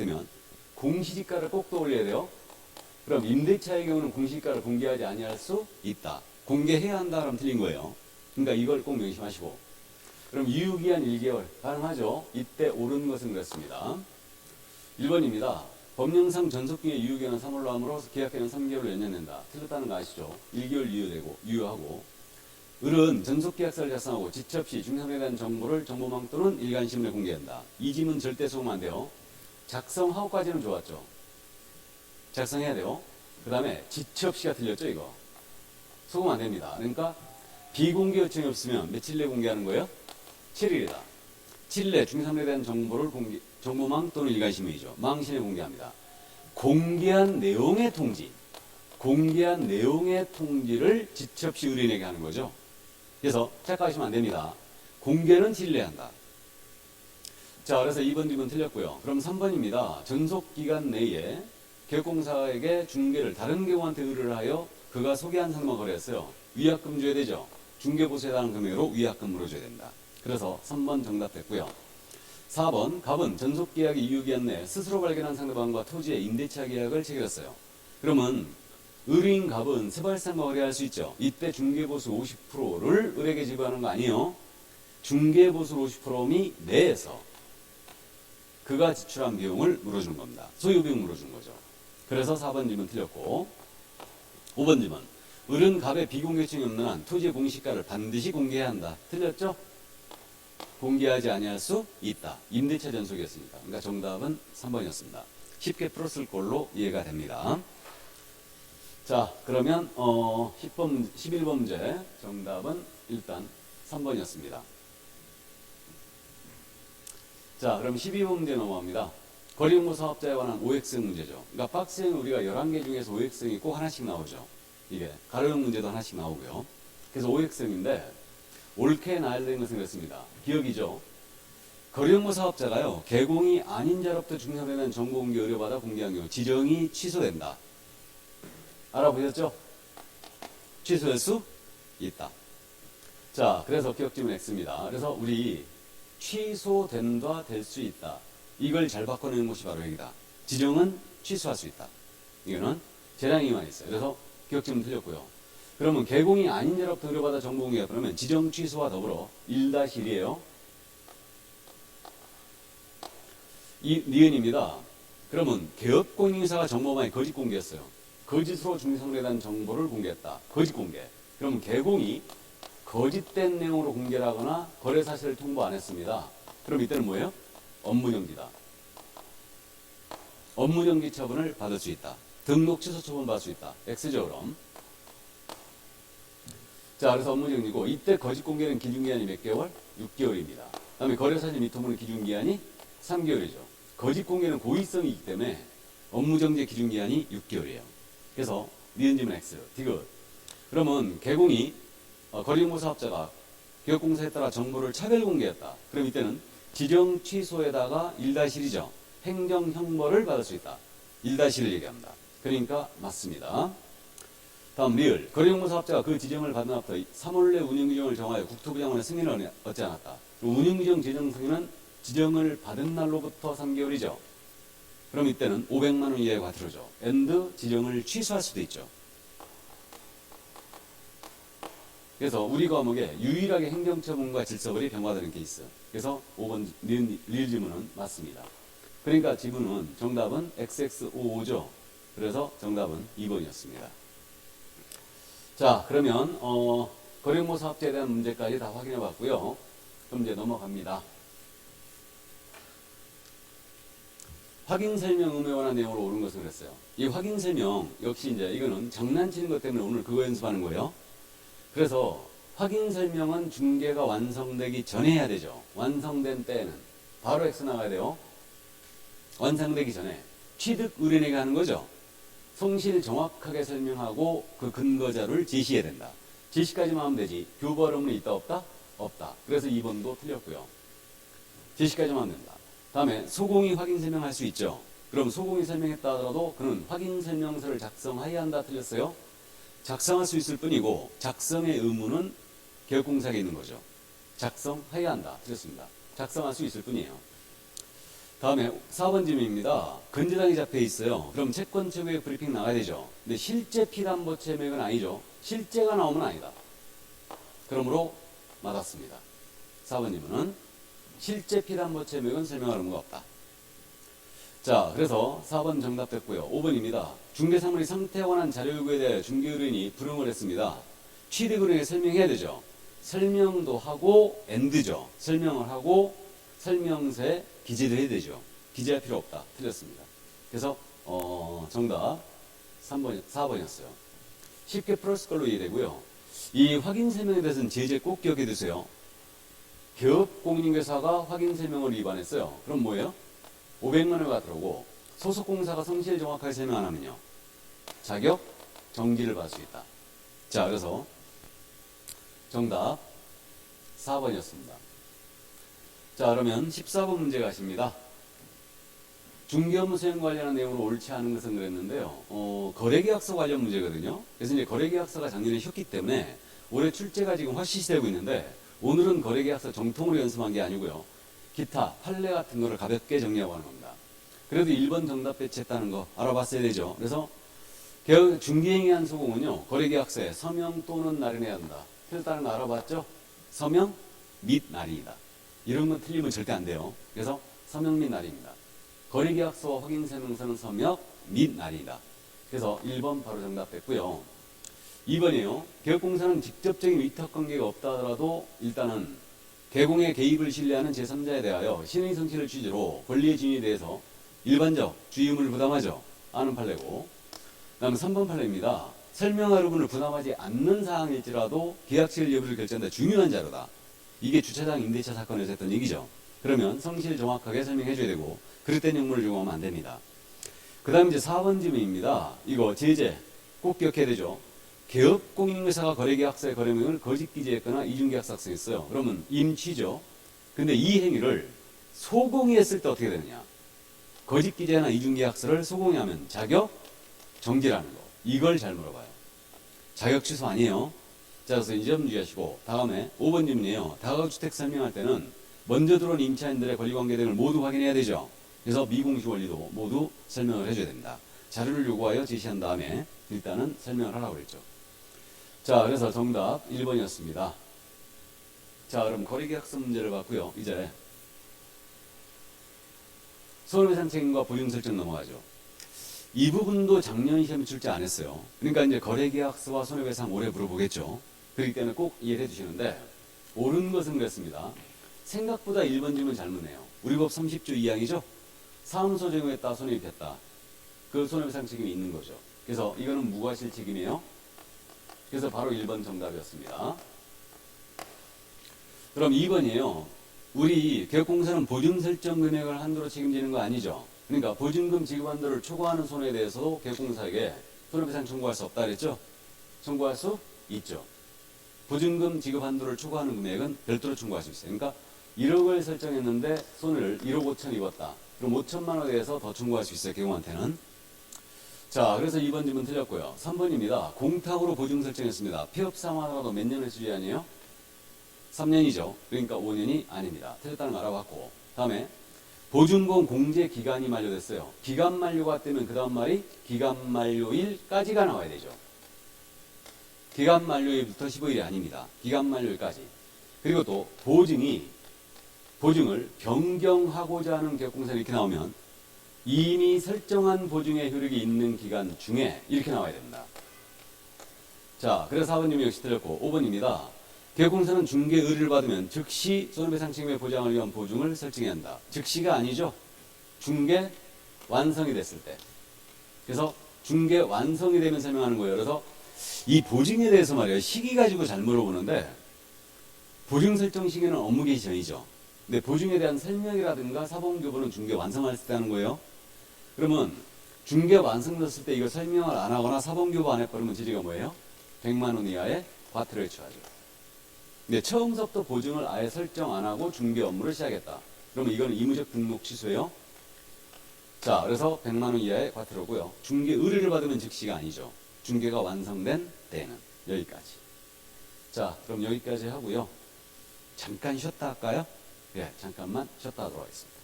시작되면 공시지가를 꼭 떠올려야 돼요. 그럼 임대차의 경우는 공시지가를 공개하지 아니할 수 있다. 공개해야 한다 그러면 틀린 거예요. 그러니까 이걸 꼭 명심하시고. 그럼 유효기한 1개월 가능하죠. 이때 옳은 것은 그렇습니다. 1번입니다. 법령상 전속기의 유효기간은 3월로 하므로 계약기간은 3개월로 연장된다. 틀렸다는 거 아시죠? 1개월 유효하고 을은 전속계약서를 작성하고 지체 없이 중상에 대한 정보를 정보망 또는 일간신문에 공개한다. 이 지문 절대 소금 안 돼요. 작성하고까지는 좋았죠. 작성해야 돼요. 그 다음에 지체 없이가 틀렸죠 이거. 소금 안 됩니다. 그러니까 비공개 요청이 없으면 며칠 내에 공개하는 거예요? 7일이다. 7일 내 중상에 대한 정보를 정보망 또는 일간신문이죠. 망신에 공개합니다. 공개한 내용의 통지를 지체 없이 의뢰인에게 하는 거죠. 그래서 착각하시면 안 됩니다. 공개는 7일 내에 한다. 자, 그래서 2번, 2번 틀렸고요. 그럼 3번입니다. 전속기간 내에 계획공사에게 중개를 다른 경우한테 의뢰를 하여 그가 소개한 상품을 거래했어요. 위약금 줘야 되죠. 중개보수에 해당하는 금액으로 위약금 물어줘야 된다. 그래서 3번 정답 됐고요. 4번 갑은 전속계약의 유효기한 내에 스스로 발견한 상대방과 토지의 임대차 계약을 체결했어요. 그러면 의뢰인 갑은 세발상과 거래할 수 있죠. 이때 중개보수 50%를 을에게 지불하는 거 아니에요. 중개보수 50%미 내에서 그가 지출한 비용을 물어주는 겁니다. 소요비용 물어주는 거죠. 그래서 4번 질문 틀렸고 5번 질문 을은 갑의 비공개증이 없는 한 토지의 공시가를 반드시 공개해야 한다. 틀렸죠? 공개하지 아니할 수 있다. 임대차 전속이었으니까. 그러니까 정답은 3번이었습니다. 쉽게 풀었을 걸로 이해가 됩니다. 자, 그러면 11번 문제 정답은 일단 3번이었습니다. 자, 그럼 12번 문제 넘어갑니다. 거리용고 사업자에 관한 OX형 문제죠. 그러니까 박스형 우리가 11개 중에서 OX형이 꼭 하나씩 나오죠. 이게 가로형 문제도 하나씩 나오고요. 그래서 OX형인데 옳게 나열된 것은 그렇습니다. 기억이죠. 거리용고 사업자가요. 개공이 아닌 자로부터 중상되는 정보 공개 의뢰받아 공개한 경우 지정이 취소된다. 알아보셨죠? 취소될 수 있다. 자, 그래서 기억지문 X입니다. 그래서 우리 취소된다, 될 수 있다. 이걸 잘 바꿔내는 것이 바로 여기다. 지정은 취소할 수 있다. 이거는 재량이만 있어요. 그래서 기억지문 틀렸고요. 그러면 개공이 아닌 자로부터 의뢰받아 정보 공개가 그러면 지정 취소와 더불어 1-1이에요. 이 니은입니다. 그러면 개업공인사가 정보망에 거짓 공개했어요. 거짓으로 중개상물에 대한 정보를 공개했다. 거짓 공개. 그럼 개공이 거짓된 내용으로 공개를 하거나 거래 사실을 통보 안 했습니다. 그럼 이때는 뭐예요? 업무정지다. 업무정지 처분을 받을 수 있다. 등록 취소 처분 받을 수 있다. X죠 그럼. 자, 그래서 업무정지고 이때 거짓 공개는 기준기한이 몇 개월? 6개월입니다. 그 다음에 거래사실 미통보는 기준기한이 3개월이죠. 거짓 공개는 고의성이기 때문에 업무정지 기준기한이 6개월이에요. 그래서 니은지문 X, 디귿. 그러면 개공이 거리용고 사업자가 개업공사에 따라 정보를 차별 공개했다. 그럼 이때는 지정 취소에다가 1-1이죠. 행정형벌을 받을 수 있다. 1-1을 얘기합니다. 그러니까 맞습니다. 다음 리을. 거리용고 사업자가 그 지정을 받은 앞부터 3월 내 운영규정을 정하여 국토부 장관의 승인을 얻지 않았다. 운영규정 지정 승인은 지정을 받은 날로부터 3개월이죠. 그럼 이때는 500만 원 이하의 과태료죠. 엔드 지정을 취소할 수도 있죠. 그래서 우리 과목에 유일하게 행정처분과 질서벌이 병과되는 케이스. 그래서 5번 리을 지문은 맞습니다. 그러니까 지문은 정답은 XX55죠. 그래서 정답은 2번이었습니다. 자, 그러면 거리용고 사업자에 대한 문제까지 다 확인해 봤고요. 그럼 이제 넘어갑니다. 확인설명 의무에 관한 내용으로 옳은 것을 그랬어요. 이 확인설명 역시 이제 이거는 장난치는 것 때문에 오늘 그거 연습하는 거예요. 그래서 확인설명은 중개가 완성되기 전에 해야 되죠. 완성된 때에는 바로 X 나가야 돼요. 완성되기 전에 취득 의뢰인에게 하는 거죠. 성실 정확하게 설명하고 그 근거자료를 제시해야 된다. 제시까지만 하면 되지. 교부할 의무는 있다 없다? 없다. 그래서 2번도 틀렸고요. 제시까지만 하면 된다. 다음에 소공이 확인 설명할 수 있죠. 그럼 소공이 설명했다 하더라도 그는 확인 설명서를 작성해야 한다. 틀렸어요. 작성할 수 있을 뿐이고 작성의 의무는 개업공사에게 있는 거죠. 작성해야 한다. 틀렸습니다. 작성할 수 있을 뿐이에요. 다음에 4번 질문입니다. 건재당이 잡혀 있어요. 그럼 채권 최고의 브리핑 나가야 되죠. 근데 실제 피담보채 매매는 아니죠. 실제가 나오면 아니다. 그러므로 맞았습니다. 4번 질문은 실제 피담보채 매매는 설명할 의무가 없다. 자, 그래서 4번 정답 됐고요. 5번입니다. 중개사물이 상태에 관한 자료 요구에 대해 중개의뢰인이 불응을 했습니다. 취득은행에 설명해야 되죠. 설명도 하고 엔드죠. 설명을 하고 설명서에 기재도 해야 되죠. 기재할 필요 없다. 틀렸습니다. 그래서 정답 4번이었어요. 쉽게 풀었을 걸로 이해되고요. 이 확인 설명에 대해서는 제재 꼭 기억해 두세요. 기업공인중개사가 확인 설명을 위반했어요. 그럼 뭐예요? 500만 원가 들어오고 소속공사가 성실 정확하게 설명 안 하면요. 자격 정지를 받을 수 있다. 자, 그래서 정답 4번이었습니다. 자, 그러면 14번 문제 가십니다. 중개업무 수행 관련한 내용으로 옳지 않은 것은 그랬는데요. 거래계약서 관련 문제거든요. 그래서 이제 거래계약서가 작년에 쉬었기 때문에 올해 출제가 지금 화시시되고 있는데 오늘은 거래계약서 정통으로 연습한 게 아니고요. 기타, 판례 같은 거를 가볍게 정리하고 하는 겁니다. 그래도 1번 정답 배치했다는 거 알아봤어야 되죠. 그래서 중개행위한 소공은요. 거래계약서에 서명 또는 날인해야 한다. 틀렸다는 거 알아봤죠? 서명 및 날이다. 이런 건 틀리면 절대 안 돼요. 그래서 서명 및 날입니다. 거래계약서 확인설명서는 서명 및 날이다. 그래서 1번 바로 정답 됐고요. 2번이에요. 개업공사는 직접적인 위탁관계가 없다 하더라도 일단은 개공의 개입을 신뢰하는 제3자에 대하여 신의 성실을 취지로 권리의 진위에 대해서 일반적 주의 의무를 부담하죠. 아는 판례고. 다음 3번 판례입니다. 설명할 부분을 부담하지 않는 사항일지라도 계약실 여부를 결정한다. 중요한 자료다. 이게 주차장 임대차 사건에서 했던 얘기죠. 그러면 성실 정확하게 설명해 줘야 되고 그릇된 역무를 요구하면 안 됩니다. 그 다음 이제 4번 질문입니다. 이거 제재 꼭 기억해야 되죠. 개업공인중개사가 거래계약서의 거래명을 거짓 기재했거나 이중계약서 작성했어요. 그러면 임취죠. 근데 이 행위를 소공이 했을 때 어떻게 되느냐. 거짓 기재나 이중계약서를 소공이 하면 자격 정지라는 거. 이걸 잘 물어봐요. 자격 취소 아니에요. 자, 그래서 이 점 주의하시고 다음에 5번 질문이에요. 다가구주택 설명할 때는 먼저 들어온 임차인들의 권리관계 등을 모두 확인해야 되죠. 그래서 미공식 원리도 모두 설명을 해줘야 됩니다. 자료를 요구하여 제시한 다음에 일단은 설명을 하라고 그랬죠. 자, 그래서 정답 1번이었습니다. 자, 그럼 거래계약서 문제를 봤고요. 이제 손해배상 책임과 보증 설정 넘어가죠. 이 부분도 작년 시험에 출제 안 했어요. 그러니까 이제 거래계약서와 손해배상 올해 물어보겠죠. 그렇기 때문에 꼭 이해를 해주시는데 옳은 것은 그랬습니다. 생각보다 1번 질문 잘못해요. 우리 법 30조 2항이죠. 사무소 제공했다 손해입혔다. 그 손해배상 책임이 있는 거죠. 그래서 이거는 무과실 책임이에요. 그래서 바로 1번 정답이었습니다. 그럼 2번이에요. 우리 개업공사는 보증 설정 금액을 한도로 책임지는 거 아니죠. 그러니까 보증금 지급 한도를 초과하는 손해에 대해서도 개업공사에게 손해배상 청구할 수 없다 그랬죠. 청구할 수 있죠. 보증금 지급 한도를 초과하는 금액은 별도로 청구할 수 있어요. 그러니까 1억을 설정했는데 손해를 1억 5천 입었다. 그럼 5천만 원에 대해서 더 청구할 수 있어요. 개공한테는. 자, 그래서 2번 질문 틀렸고요. 3번입니다. 공탁으로 보증 설정했습니다. 폐업 상황하더라도 몇 년의 수지 아니에요? 3년이죠. 그러니까 5년이 아닙니다. 틀렸다는 거 알아봤고. 다음에 보증금 공제 기간이 만료됐어요. 기간 만료가 뜨면 그 다음 말이 기간 만료일까지가 나와야 되죠. 기간 만료일부터 15일이 아닙니다. 기간 만료일까지. 그리고 또 보증을 변경하고자 하는 개업공사는 이렇게 나오면 이미 설정한 보증의 효력이 있는 기간 중에 이렇게 나와야 됩니다. 자, 그래서 4번님이 역시 틀렸고 5번입니다. 개업공사는 중개 의뢰를 받으면 즉시 손해배상 책임의 보장을 위한 보증을 설정해야 한다. 즉시가 아니죠. 중개 완성이 됐을 때. 그래서 중개 완성이 되면 설명하는 거예요. 그래서 이 보증에 대해서 말이에요. 시기 가지고 잘 물어보는데 보증 설정 시기는 업무 개시 전이죠. 근데 보증에 대한 설명이라든가 사본교부는 중개 완성할 때 하는 거예요. 그러면 중개 완성됐을 때 이걸 설명을 안 하거나 사본교부 안 해버리면 질의가 뭐예요? 100만 원 이하의 과태료를 처하죠. 근데 처음부터 보증을 아예 설정 안 하고 중개 업무를 시작했다. 그러면 이거는 의무적 등록 취소예요. 자, 그래서 100만 원 이하의 과태료고요. 중개 의뢰를 받으면 즉시가 아니죠. 중개가 완성된 때는 여기까지. 자, 그럼 여기까지 하고요. 잠깐 쉬었다 할까요? 예, 잠깐만 쉬었다 하도록 하겠습니다.